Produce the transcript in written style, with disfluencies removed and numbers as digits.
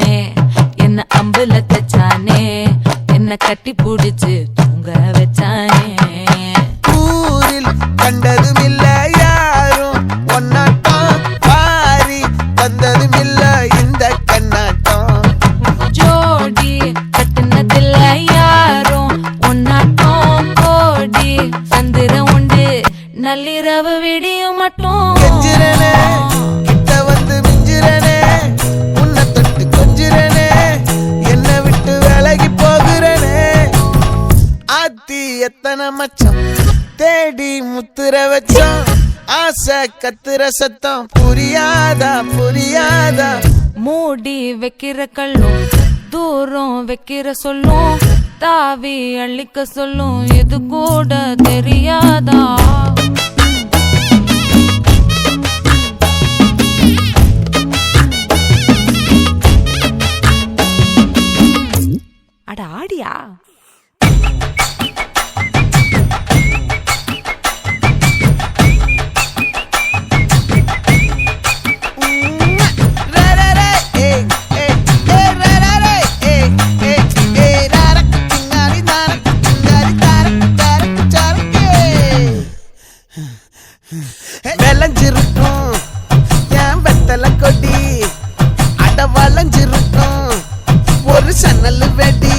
வச்சானே என்ன அம்புல தச்சானே என்ன கட்டி புடிச்சு தூங்க வச்சானே ஊரில் கண்டதும் இல்ல யாரும் ஒன்னாட்டம் பாரி தந்ததும் இல்ல இந்த கண்ணாட்டம் ஜோடி கட்டுனதில்ல யாரும் ஒன்னாட்டம் கோடி சந்திரம் உண்டு நள்ளிரவு விடியும் மட்டும் கெஞ்சிரனே கிட்ட வந்து மிஞ்சிரனே உன்னை தொட்டு கொஞ்சிரனே என்னை விட்டு விலகி போகிறனே ஆத்தி எத்தனை மச்சம் தேடி முத்துற வச்சோம் ஆசை கத்துற சத்தம் புரியாதா புரியாதா மூடி வைக்கிற கல்லும் தூரம் வைக்கிற சொல்லும் தாவி அள்ளிக்க சொல்லும் இது கூட தெரியாதா அட ஆடியா விளைஞ்சிருக்கும் என் வெத்தலை கொடி அட வளைஞ்சிருக்கும் ஒரு சன்னல் வெடி